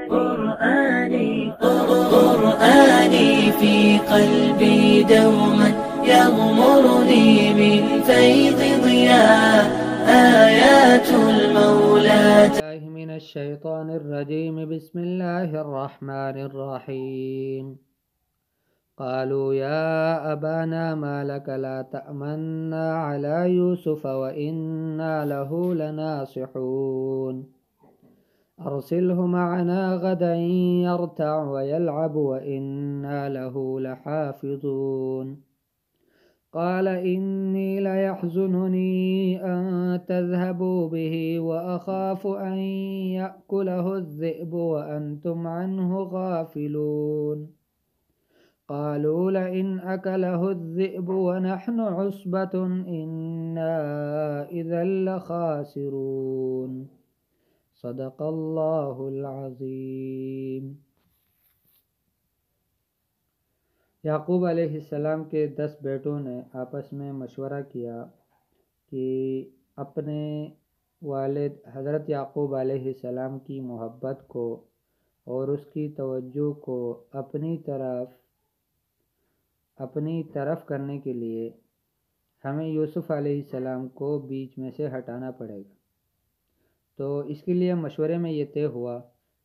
قرآني في قلبي دوما يغمرني من فيض ضياء آيات المولى. من الشيطان الرجيم. بسم الله الرحمن الرحيم. قالوا يا أبانا ما لك لا تأمنا على يوسف وإنا له لناصحون أرسله معنا غدا يرتع ويلعب وإنا له لحافظون. قال إني ليحزنني أن تذهبوا به وأخاف أن يأكله الذئب وأنتم عنه غافلون. قالوا لئن أكله الذئب ونحن عصبة إنا إذا لخاسرون. صدق اللہ العظیم۔ یعقوب علیہ السلام کے 10 بیٹوں نے آپس میں مشورہ کیا کہ اپنے والد حضرت یعقوب علیہ السلام کی محبت کو اور اس کی توجہ کو اپنی طرف کرنے کے لیے ہمیں یوسف علیہ السلام کو بیچ میں سے ہٹانا پڑے گا۔ تو اس کے لیے مشورے میں یہ طے ہوا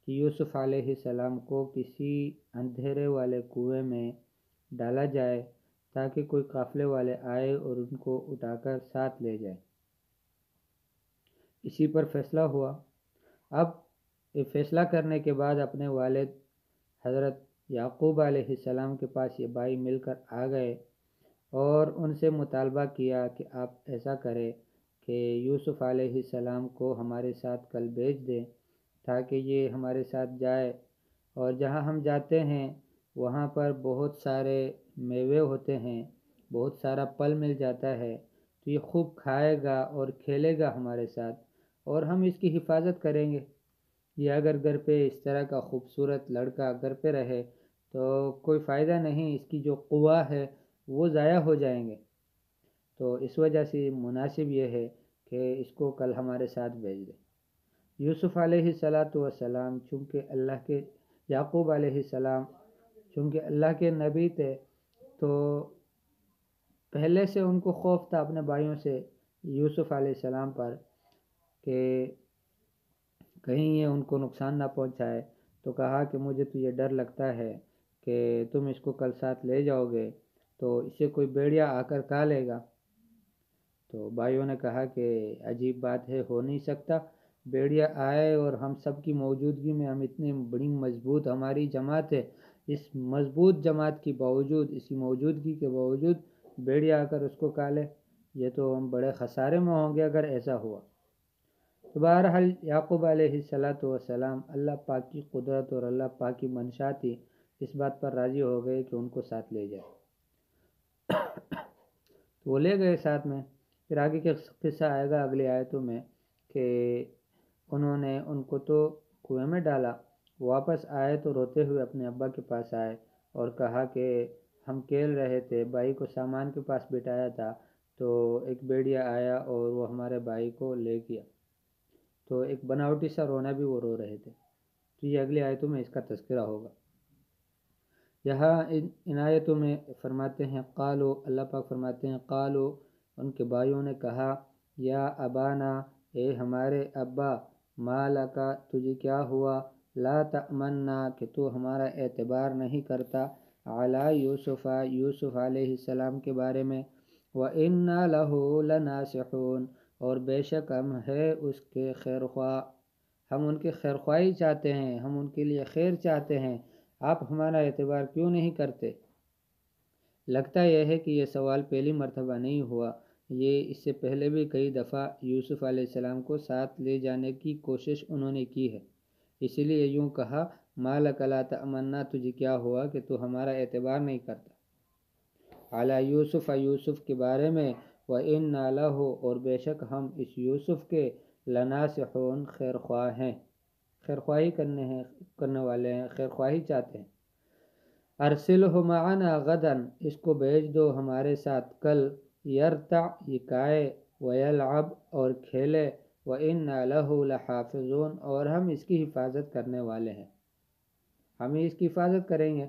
کہ یوسف علیہ السلام کو کسی اندھیرے والے کنویں میں ڈالا جائے تاکہ کوئی قافلے والے آئے اور ان کو اٹھا کر ساتھ لے جائے۔ اسی پر فیصلہ ہوا۔ اب یہ فیصلہ کرنے کے بعد اپنے والد حضرت یعقوب علیہ السلام کے پاس یہ بھائی مل کر آ گئے اور ان سے مطالبہ کیا کہ آپ ایسا کریں کہ یوسف علیہ السلام کو ہمارے ساتھ کل بھیج دیں تاکہ یہ ہمارے ساتھ جائے، اور جہاں ہم جاتے ہیں وہاں پر بہت سارے میوے ہوتے ہیں، بہت سارا پھل مل جاتا ہے، تو یہ خوب کھائے گا اور کھیلے گا ہمارے ساتھ اور ہم اس کی حفاظت کریں گے۔ یہ اگر گھر پہ اس طرح کا خوبصورت لڑکا گھر پہ رہے تو کوئی فائدہ نہیں، اس کی جو قوہ ہے وہ ضائع ہو جائیں گے۔ تو اس وجہ سے مناسب یہ ہے کہ اس کو کل ہمارے ساتھ بھیج دیں۔ یوسف علیہ السلام چونکہ یعقوب علیہ السلام چونکہ اللہ کے نبی تھے، تو پہلے سے ان کو خوف تھا اپنے بھائیوں سے یوسف علیہ السلام پر کہ کہیں یہ ان کو نقصان نہ پہنچائے، تو کہا کہ مجھے تو یہ ڈر لگتا ہے کہ تم اس کو کل ساتھ لے جاؤ گے تو اسے کوئی بھیڑیا آ کر کھا لے گا۔ تو بھائیوں نے کہا کہ عجیب بات ہے، ہو نہیں سکتا، بھیڑیا آئے اور ہم سب کی موجودگی میں، ہم اتنی بڑی مضبوط ہماری جماعت ہے، اس مضبوط جماعت کی باوجود، اسی موجودگی کے باوجود بھیڑیا آ کر اس کو کھا لے، یہ تو ہم بڑے خسارے میں ہوں گے اگر ایسا ہوا۔ تو بہرحال یعقوب علیہ السلام اللہ پاک کی قدرت اور اللہ پاک کی منشا تھی، اس بات پر راضی ہو گئے کہ ان کو ساتھ لے جائے۔ تو وہ لے گئے ساتھ میں۔ پھر آگے کا قصہ آئے گا اگلی آیتوں میں کہ انہوں نے ان کو تو کنویں میں ڈالا، واپس آئے تو روتے ہوئے اپنے ابا کے پاس آئے اور کہا کہ ہم کھیل رہے تھے، بھائی کو سامان کے پاس بٹھایا تھا تو ایک بھیڑیا آیا اور وہ ہمارے بھائی کو لے گیا۔ تو ایک بناوٹی سا رونا بھی وہ رو رہے تھے۔ تو یہ اگلی آیتوں میں اس کا تذکرہ ہوگا۔ یہاں ان آیتوں میں فرماتے ہیں قالو، اللہ پاک فرماتے ہیں قالو، ان کے بھائیوں نے کہا یا ابانا، اے ہمارے ابا، ما لکا، تجھے کیا ہوا، لا تأمنا، کہ تو ہمارا اعتبار نہیں کرتا، علی یوسف، یوسف علیہ السلام کے بارے میں، وَإِنَّا لَهُ لَنَاصِحُونَ، اور بے شک ہم ہے اس کے خیر خواہ، ہم ان کے خیر خواہی چاہتے ہیں، ہم ان کے لیے خیر چاہتے ہیں، آپ ہمارا اعتبار کیوں نہیں کرتے؟ لگتا یہ ہے کہ یہ سوال پہلی مرتبہ نہیں ہوا، یہ اس سے پہلے بھی کئی دفعہ یوسف علیہ السلام کو ساتھ لے جانے کی کوشش انہوں نے کی ہے، اسی لیے یوں کہا ما لک لا تأمنا، تجھے کیا ہوا کہ تو ہمارا اعتبار نہیں کرتا، علی یوسف، یوسف کے بارے میں، وَإِنَّا لَهُ، اور بے شک ہم اس یوسف کے لناصحون، خیر خواہ ہیں، خیر خواہی کرنے والے ہیں، خیر خواہی چاہتے ہیں۔ ارسلہ معنا غدا، اس کو بھیج دو ہمارے ساتھ کل، یرتع، یہ کھائے، ویلعب، اور کھیلے، وَإِنَّا لَهُ لَحَافِظُونَ، اور ہم اس کی حفاظت کرنے والے ہیں، ہم اس کی حفاظت کریں گے۔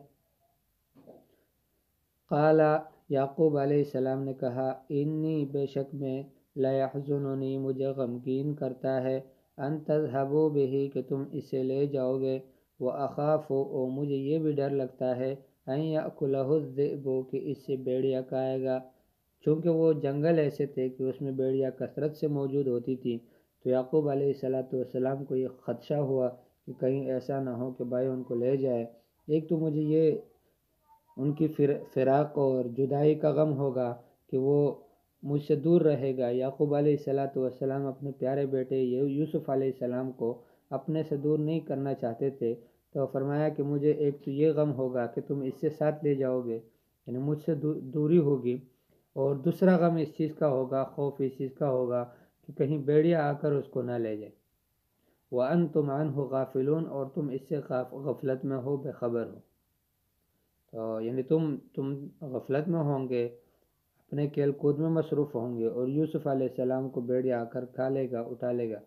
قال، یعقوب علیہ السلام نے کہا، انی، بے شک میں، لَيَحْزُنُنِي، مجھے غمگین کرتا ہے، ان تذهبوا بہ، کہ تم اسے لے جاؤ گے، وَأَخَافُ، اور مجھے یہ بھی ڈر لگتا ہے، ان یأکلہ الذئب، کہ اس سے بھیڑیا کھائے گا، چونکہ وہ جنگل ایسے تھے کہ اس میں بھیڑیا کثرت سے موجود ہوتی تھی، تو یعقوب علیہ السلام کو یہ خدشہ ہوا کہ کہیں ایسا نہ ہو کہ بھائی ان کو لے جائے، ایک تو مجھے یہ ان کی فراق اور جدائی کا غم ہوگا کہ وہ مجھ سے دور رہے گا۔ یعقوب علیہ السلام اپنے پیارے بیٹے یوسف علیہ السلام کو اپنے سے دور نہیں کرنا چاہتے تھے، تو فرمایا کہ مجھے ایک تو یہ غم ہوگا کہ تم اس سے ساتھ لے جاؤ گے، یعنی مجھ سے دوری ہوگی، اور دوسرا غم اس چیز کا ہوگا، خوف اس چیز کا ہوگا کہ کہیں بھیڑیا آ کر اس کو نہ لے جائے۔ وَأَنْتُمْ عَنْهُ غَافِلُونَ، اور تم اس سے غفلت میں ہو، بے خبر ہو، تو یعنی تم غفلت میں ہوں گے، اپنے کھیل کود میں مصروف ہوں گے، اور یوسف علیہ السلام کو بھیڑیا آ کر کھا لے گا، اٹھا لے گا۔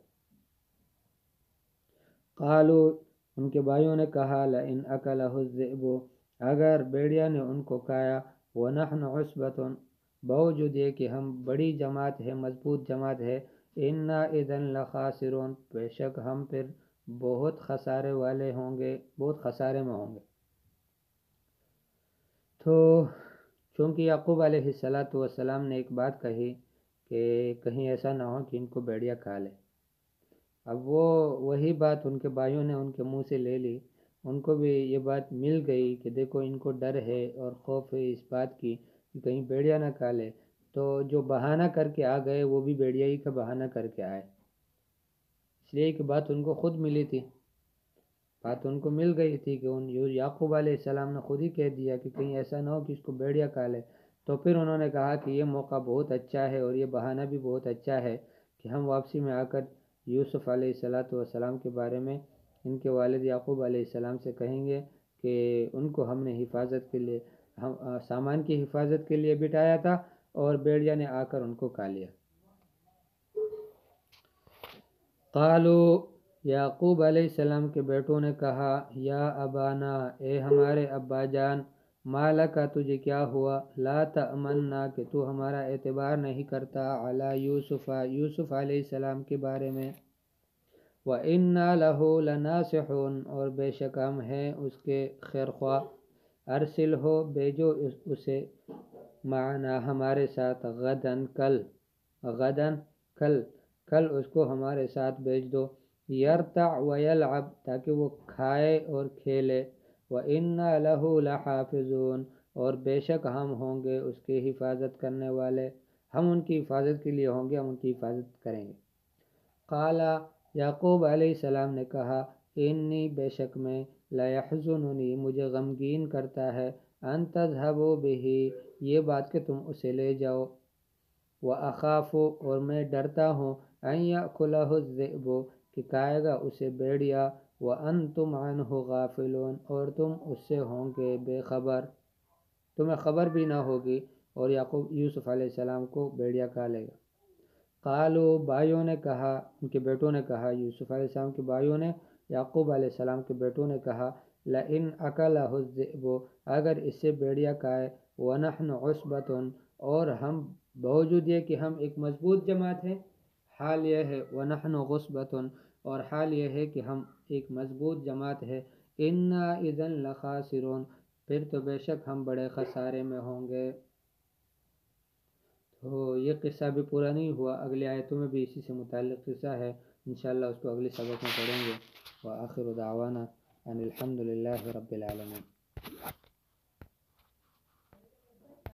قالوا، ان کے بھائیوں نے کہا، لئن اکلہ الذئب، اگر بھیڑیا نے ان کو کھایا، ونحن عصبۃ، باوجود یہ کہ ہم بڑی جماعت ہے، مضبوط جماعت ہے، انا اذا لخاسرون، بے شک ہم پھر بہت خسارے والے ہوں گے، بہت خسارے میں ہوں گے۔ تو چونکہ یعقوب علیہ السلام نے ایک بات کہی کہ کہیں ایسا نہ ہو کہ ان کو بھیڑیا کھا لے، اب وہی بات ان کے بھائیوں نے ان کے منہ سے لے لی، ان کو بھی یہ بات مل گئی کہ دیکھو ان کو ڈر ہے اور خوف ہے اس بات کی کہ کہیں بھیڑیا نہ کھا لے، تو جو بہانہ کر کے آ گئے وہ بھی بھیڑیا ہی کا بہانہ کر کے آئے، اس لیے کہ بات ان کو خود ملی تھی، بات ان کو مل گئی تھی کہ یعقوب علیہ السلام نے خود ہی کہہ دیا کہ کہیں ایسا نہ ہو کہ اس کو بھیڑیا کھا لے، تو پھر انہوں نے کہا کہ یہ موقع بہت اچھا ہے اور یہ بہانہ بھی بہت اچھا ہے کہ ہم واپسی میں آ کر یوسف علیہ السلام کے بارے میں ان کے والد یعقوب علیہ السلام سے کہیں گے کہ ان کو ہم نے حفاظت کے لیے، سامان کی حفاظت کے لیے بٹھایا تھا اور بھیڑیا نے آ کر ان کو کھا لیا۔ قالوا، یعقوب علیہ السلام کے بیٹوں نے کہا، یا ابانا، اے ہمارے ابا جان، ما لک، تجھے کیا ہوا، لا تأمنا، کہ تو ہمارا اعتبار نہیں کرتا، علی یوسف، یوسف علیہ السلام کے بارے میں، وَإِنَّا لَهُ لَنَاصِحُونَ، اور بے شک ہم ہیں اس کے خیر خواہ، ارسلہ، بھیجو اسے، معنا، ہمارے ساتھ، غدن، کل، غدن، کل اس کو ہمارے ساتھ بھیج دو، یرتع ویلعب، تاکہ وہ کھائے اور کھیلے، وَإِنَّا لَهُ لَحَافِظُونَ، اور بے شک ہم ہوں گے اس کی حفاظت کرنے والے، ہم ان کی حفاظت کے لیے ہوں گے، ہم ان کی حفاظت کریں گے۔ قال، یعقوب علیہ السلام نے کہا، انی، بے شک میں، لیحزننی، مجھے غمگین کرتا ہے، ان تذهبوا بہ، یہ بات کہ تم اسے لے جاؤ، وَأَخَافُ، اور میں ڈرتا ہوں، ان یأکلہ الذئب، کہ کھائے گا اسے بھیڑیا، وَأَنْتُمْ عَنْهُ غَافِلُونَ، اور تم اس سے ہوں گے بے خبر، تمہیں خبر بھی نہ ہوگی، اور یوسف علیہ السلام کو بھیڑیا کھا لے گا۔ قالوا، بھائیوں نے کہا، ان کے بیٹوں نے کہا، یوسف علیہ السلام کے بھائیوں نے یعقوب علیہ السلام کے بیٹوں نے کہا، لئن اکلہ الذئب، اگر اس سے بھیڑیا کھائے، ونحن عصبۃ، اور ہم باوجود یہ کہ ہم ایک مضبوط جماعت ہیں، حال یہ ہے، ونحن عصبۃ، اور حال یہ ہے کہ ہم ایک مضبوط جماعت ہے، انا اذا لخاسرون، پھر تو بے شک ہم بڑے خسارے میں ہوں گے۔ تو یہ قصہ بھی پورا نہیں ہوا، اگلی آیتوں میں بھی اسی سے متعلق قصہ ہے، انشاءاللہ اس کو اگلے سبق میں پڑھیں گے۔ وآخر دعوانا ان الحمد للہ رب العالمین۔